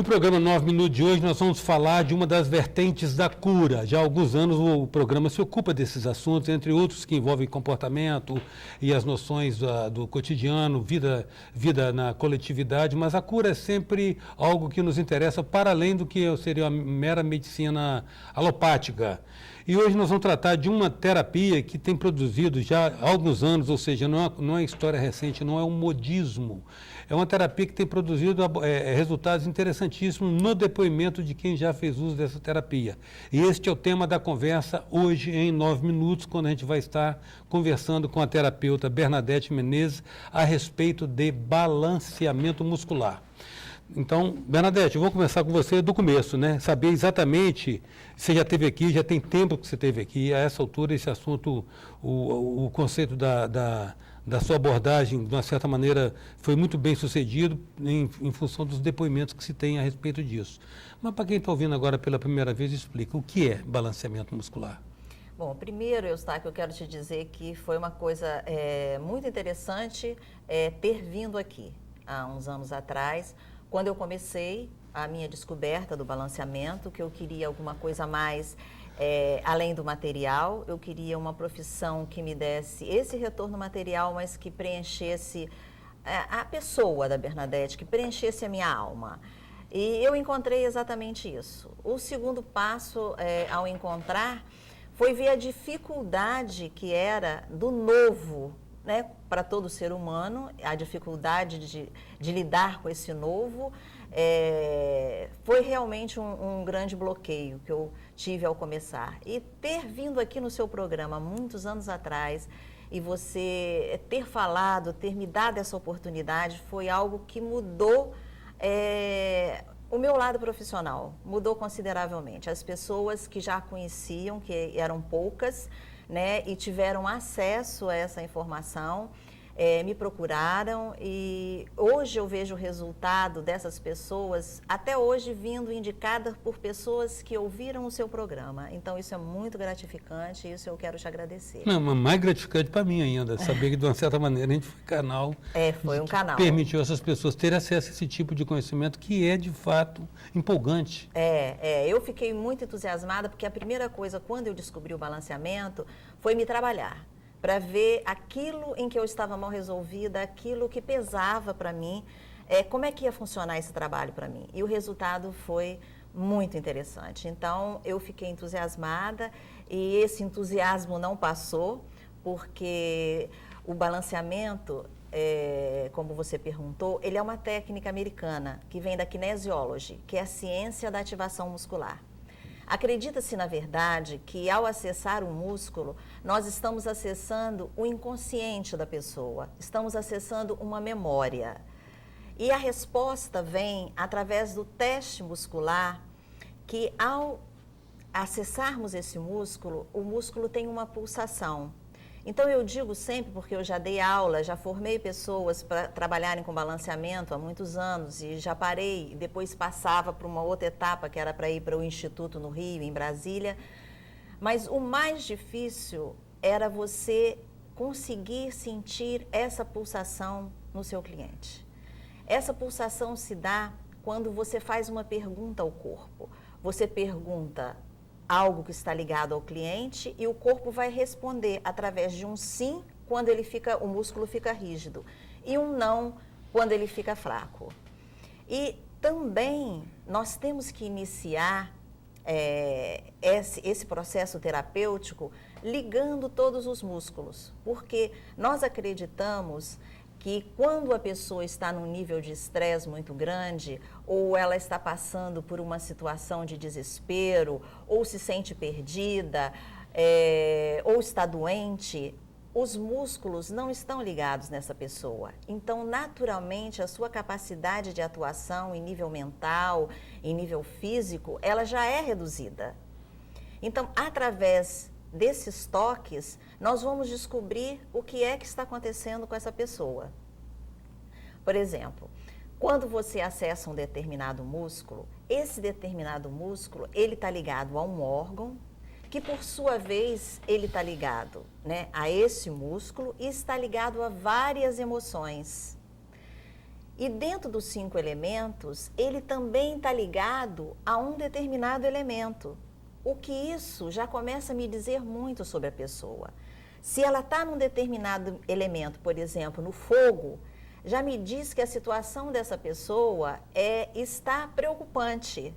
programa 9 Minutos de hoje nós vamos falar de uma das vertentes da cura. Já há alguns anos o programa se ocupa desses assuntos, entre outros que envolvem comportamento e as noções do cotidiano, vida na coletividade, mas a cura é sempre algo que nos interessa para além do que seria a mera medicina alopática. E hoje nós vamos tratar de uma terapia que tem produzido já há alguns anos, ou seja, não é história recente, não é um modismo. É uma terapia que tem produzido resultados interessantíssimos no depoimento de quem já fez uso dessa terapia. E este é o tema da conversa hoje em 9 minutos, quando a gente vai estar conversando com a terapeuta Bernadette Menezes a respeito de balanceamento muscular. Então, Bernadette, eu vou começar com você do começo, né? Saber exatamente, você já esteve aqui, já tem tempo que você esteve aqui, a essa altura esse assunto, o conceito da sua abordagem, de uma certa maneira, foi muito bem sucedido em função dos depoimentos que se tem a respeito disso. Mas para quem está ouvindo agora pela primeira vez, explica o que é balanceamento muscular. Bom, primeiro, Eustáquio, eu quero te dizer que foi uma coisa muito interessante ter vindo aqui há uns anos atrás, quando eu comecei a minha descoberta do balanceamento, que eu queria alguma coisa a mais, além do material, eu queria uma profissão que me desse esse retorno material, mas que preenchesse a pessoa da Bernadette, que preenchesse a minha alma. E eu encontrei exatamente isso. O segundo passo, ao encontrar, foi ver a dificuldade que era do novo, né, para todo ser humano, a dificuldade de lidar com esse novo, foi realmente um grande bloqueio que eu tive ao começar. E ter vindo aqui no seu programa muitos anos atrás e você ter falado, ter me dado essa oportunidade, foi algo que mudou o meu lado profissional, mudou consideravelmente. As pessoas que já conheciam, que eram poucas, né, e tiveram acesso a essa informação, me procuraram e hoje eu vejo o resultado dessas pessoas, até hoje vindo indicada por pessoas que ouviram o seu programa. Então isso é muito gratificante e isso eu quero te agradecer. Não, mas mais gratificante para mim ainda, saber que de uma certa maneira a gente foi canal. Foi um canal. Permitiu essas pessoas terem acesso a esse tipo de conhecimento que é de fato empolgante. Eu fiquei muito entusiasmada porque a primeira coisa quando eu descobri o balanceamento foi me trabalhar, para ver aquilo em que eu estava mal resolvida, aquilo que pesava para mim, como é que ia funcionar esse trabalho para mim. E o resultado foi muito interessante. Então, eu fiquei entusiasmada e esse entusiasmo não passou, porque o balanceamento, como você perguntou, ele é uma técnica americana que vem da kinesiology, que é a ciência da ativação muscular. Acredita-se, na verdade, que ao acessar o músculo, nós estamos acessando o inconsciente da pessoa, estamos acessando uma memória. E a resposta vem através do teste muscular, que ao acessarmos esse músculo, o músculo tem uma pulsação. Então, eu digo sempre, porque eu já dei aula, já formei pessoas para trabalharem com balanceamento há muitos anos e já parei, e depois passava para uma outra etapa, que era para ir para o Instituto no Rio, em Brasília. Mas o mais difícil era você conseguir sentir essa pulsação no seu cliente. Essa pulsação se dá quando você faz uma pergunta ao corpo. Você pergunta algo que está ligado ao cliente e o corpo vai responder através de um sim quando o músculo fica rígido e um não quando ele fica fraco. E também nós temos que iniciar esse processo terapêutico ligando todos os músculos, porque nós acreditamos que quando a pessoa está num nível de estresse muito grande, ou ela está passando por uma situação de desespero, ou se sente perdida, ou está doente, os músculos não estão ligados nessa pessoa. Então, naturalmente, a sua capacidade de atuação em nível mental, em nível físico, ela já é reduzida. Então, através desses toques, nós vamos descobrir o que é que está acontecendo com essa pessoa. Por exemplo, quando você acessa um determinado músculo, esse determinado músculo, ele está ligado a um órgão, que por sua vez, ele está ligado, né, a esse músculo e está ligado a várias emoções. E dentro dos 5 elementos, ele também está ligado a um determinado elemento. O que isso já começa a me dizer muito sobre a pessoa. Se ela está num determinado elemento, por exemplo, no fogo, já me diz que a situação dessa pessoa está preocupante.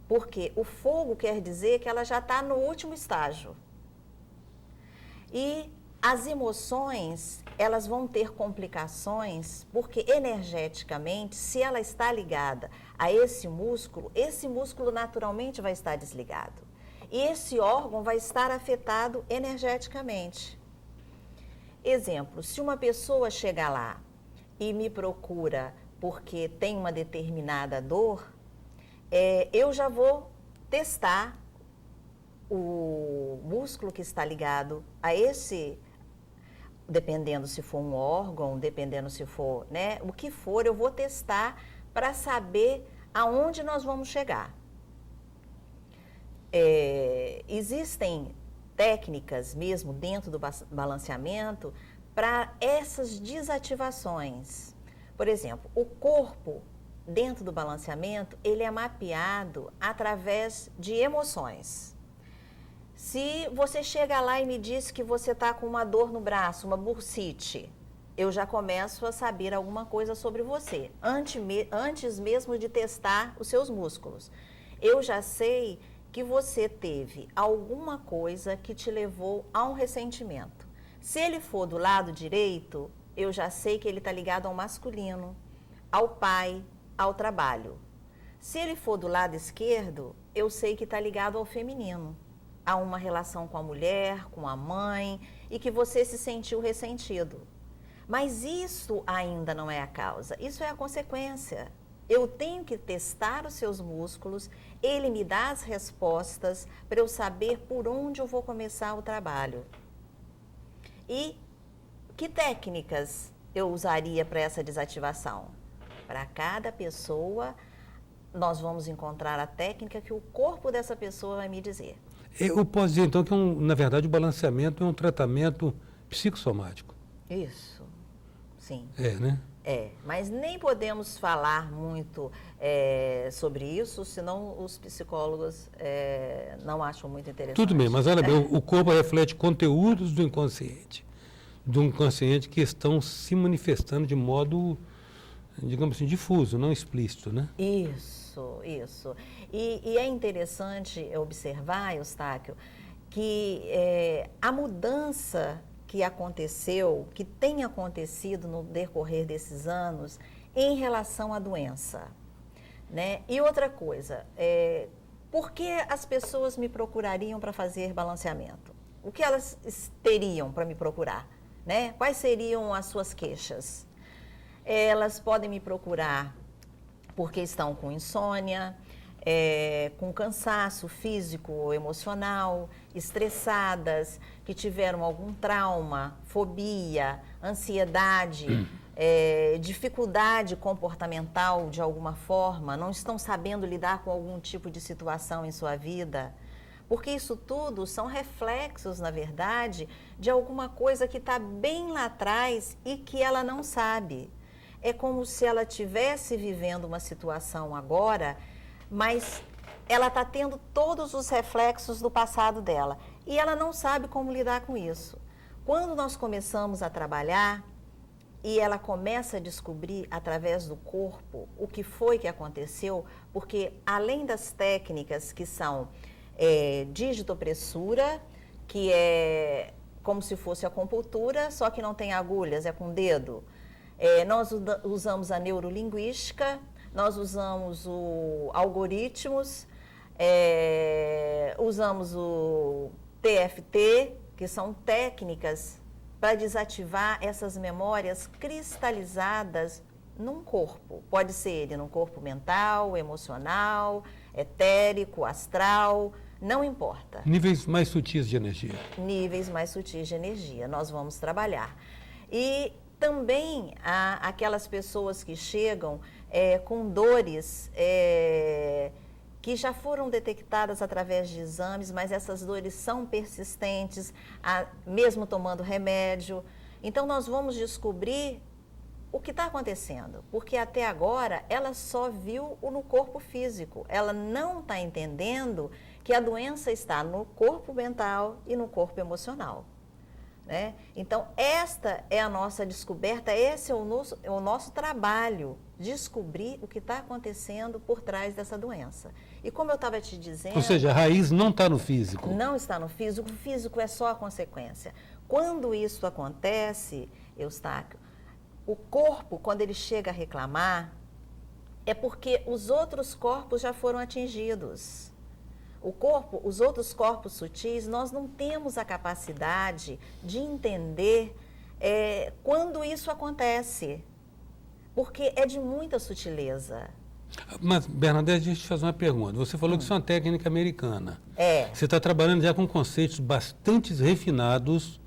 Porque o fogo quer dizer que ela já está no último estágio. E as emoções, elas vão ter complicações, porque energeticamente, se ela está ligada a esse músculo naturalmente vai estar desligado. E esse órgão vai estar afetado energeticamente. Exemplo, se uma pessoa chega lá e me procura porque tem uma determinada dor, eu já vou testar o músculo que está ligado a esse, dependendo se for um órgão, dependendo se for, né, o que for, eu vou testar para saber aonde nós vamos chegar. Existem técnicas mesmo dentro do balanceamento para essas desativações. Por exemplo, o corpo dentro do balanceamento, ele é mapeado através de emoções. Se você chega lá e me diz que você está com uma dor no braço, uma bursite, eu já começo a saber alguma coisa sobre você, antes mesmo de testar os seus músculos. Eu já sei que você teve alguma coisa que te levou a um ressentimento. Se ele for do lado direito, eu já sei que ele está ligado ao masculino, ao pai, ao trabalho. Se ele for do lado esquerdo, eu sei que está ligado ao feminino, a uma relação com a mulher, com a mãe, e que você se sentiu ressentido. Mas isso ainda não é a causa, isso é a consequência. Eu tenho que testar os seus músculos, ele me dá as respostas para eu saber por onde eu vou começar o trabalho. E que técnicas eu usaria para essa desativação? Para cada pessoa, nós vamos encontrar a técnica que o corpo dessa pessoa vai me dizer. Eu posso dizer, então, que, na verdade, o balanceamento é um tratamento psicossomático. Isso, sim. Né? Mas nem podemos falar muito sobre isso, senão os psicólogos não acham muito interessante. Tudo bem, mas olha bem, o corpo reflete conteúdos do inconsciente que estão se manifestando de modo, digamos assim, difuso, não explícito, né? Isso. E é interessante observar, Eustáquio, que a mudança que aconteceu, que tem acontecido no decorrer desses anos em relação à doença, né? E outra coisa, por que as pessoas me procurariam para fazer balanceamento? O que elas teriam para me procurar, né? Quais seriam as suas queixas? Elas podem me procurar porque estão com insônia, com cansaço físico ou emocional, estressadas, que tiveram algum trauma, fobia, ansiedade, dificuldade comportamental de alguma forma, não estão sabendo lidar com algum tipo de situação em sua vida. Porque isso tudo são reflexos, na verdade, de alguma coisa que está bem lá atrás e que ela não sabe. É como se ela estivesse vivendo uma situação agora, mas ela está tendo todos os reflexos do passado dela e ela não sabe como lidar com isso. Quando nós começamos a trabalhar e ela começa a descobrir através do corpo o que foi que aconteceu, porque além das técnicas que são digitopressura, que é como se fosse a acupuntura, só que não tem agulhas, é com o dedo. Nós usamos a neurolinguística, nós usamos algoritmos, usamos o TFT, que são técnicas para desativar essas memórias cristalizadas num corpo. Pode ser ele num corpo mental, emocional, etérico, astral, não importa. Níveis mais sutis de energia. Níveis mais sutis de energia, nós vamos trabalhar. E também há aquelas pessoas que chegam com dores que já foram detectadas através de exames, mas essas dores são persistentes, mesmo tomando remédio. Então, nós vamos descobrir o que está acontecendo, porque até agora ela só viu no corpo físico, ela não está entendendo que a doença está no corpo mental e no corpo emocional. Né? Então, esta é a nossa descoberta, esse é o nosso trabalho, descobrir o que está acontecendo por trás dessa doença. E como eu estava te dizendo... Ou seja, a raiz não está no físico. Não está no físico, o físico é só a consequência. Quando isso acontece, Eustáquio, o corpo, quando ele chega a reclamar, é porque os outros corpos já foram atingidos. O corpo, os outros corpos sutis, nós não temos a capacidade de entender quando isso acontece, porque é de muita sutileza. Mas, Bernadette, deixa eu te fazer uma pergunta. Você falou que isso é uma técnica americana. É. Você está trabalhando já com conceitos bastante refinados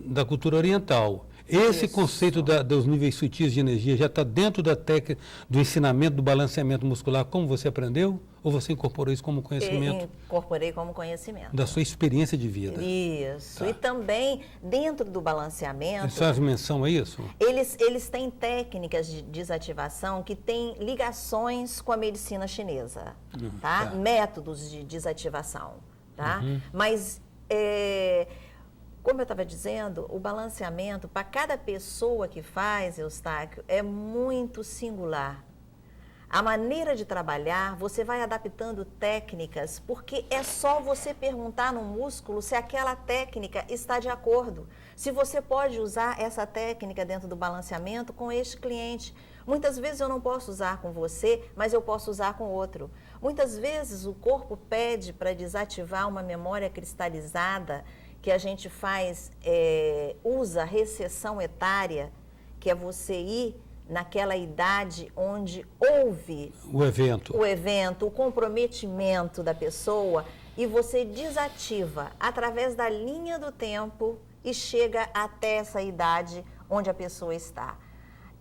da cultura oriental. Esse Isso. conceito dos níveis sutis de energia já está dentro da técnica do ensinamento do balanceamento muscular, como você aprendeu? Ou você incorporou isso como conhecimento? Incorporei como conhecimento. Da sua experiência de vida. Isso. Tá. E também, dentro do balanceamento... Você faz menção a isso? Eles têm técnicas de desativação que têm ligações com a medicina chinesa, tá? Tá. Métodos de desativação, tá? Mas, como eu estava dizendo, o balanceamento, para cada pessoa que faz, Eustáquio, é muito singular. A maneira de trabalhar, você vai adaptando técnicas, porque é só você perguntar no músculo se aquela técnica está de acordo. Se você pode usar essa técnica dentro do balanceamento com este cliente. Muitas vezes eu não posso usar com você, mas eu posso usar com outro. Muitas vezes o corpo pede para desativar uma memória cristalizada, que a gente usa recessão etária, que é você ir naquela idade onde houve o evento, o comprometimento da pessoa, e você desativa através da linha do tempo e chega até essa idade onde a pessoa está.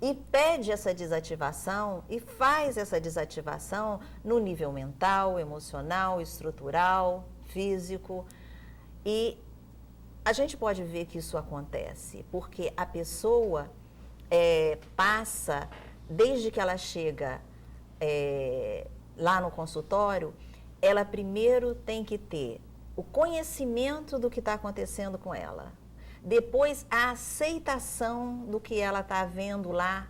E pede essa desativação e faz essa desativação no nível mental, emocional, estrutural, físico. E a gente pode ver que isso acontece porque a pessoa passa, desde que ela chega lá no consultório, ela primeiro tem que ter o conhecimento do que está acontecendo com ela. Depois, a aceitação do que ela está vendo lá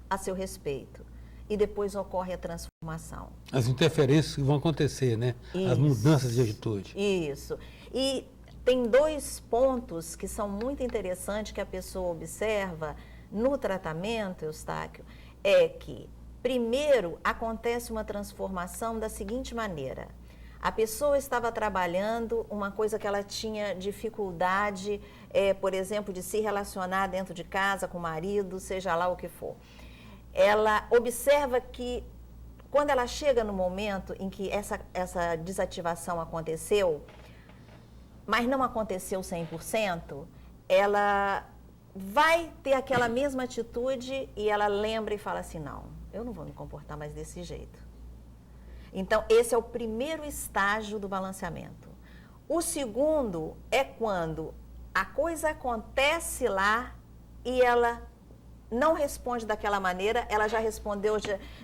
a seu respeito. E depois ocorre a transformação. As interferências que vão acontecer, né? Isso. As mudanças de atitude. Isso. E tem 2 pontos que são muito interessantes que a pessoa observa no tratamento, Eustáquio, é que, primeiro, acontece uma transformação da seguinte maneira. A pessoa estava trabalhando uma coisa que ela tinha dificuldade, por exemplo, de se relacionar dentro de casa com o marido, seja lá o que for. Ela observa que, quando ela chega no momento em que essa desativação aconteceu, mas não aconteceu 100%, ela vai ter aquela mesma atitude e ela lembra e fala assim, não, eu não vou me comportar mais desse jeito. Então, esse é o primeiro estágio do balanceamento. O segundo é quando a coisa acontece lá e ela não responde daquela maneira, ela já respondeu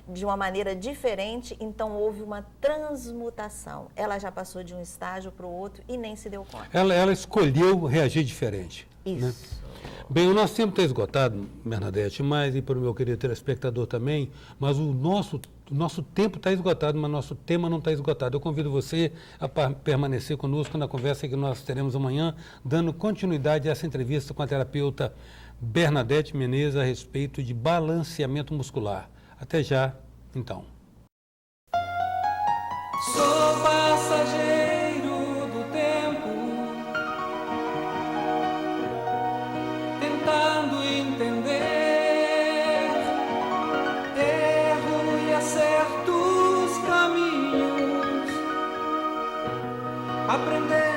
de uma maneira diferente, então houve uma transmutação. Ela já passou de um estágio para o outro e nem se deu conta. Ela escolheu reagir diferente. Isso. Né? Bem, o nosso tempo está esgotado, Bernadette, mas e para o meu querido telespectador também, mas o nosso tempo está esgotado, mas nosso tema não está esgotado. Eu convido você a permanecer conosco na conversa que nós teremos amanhã, dando continuidade a essa entrevista com a terapeuta Bernadette Menezes a respeito de balanceamento muscular. Até já, então. Sou passageiro do tempo, tentando entender erro e acertos caminhos, aprender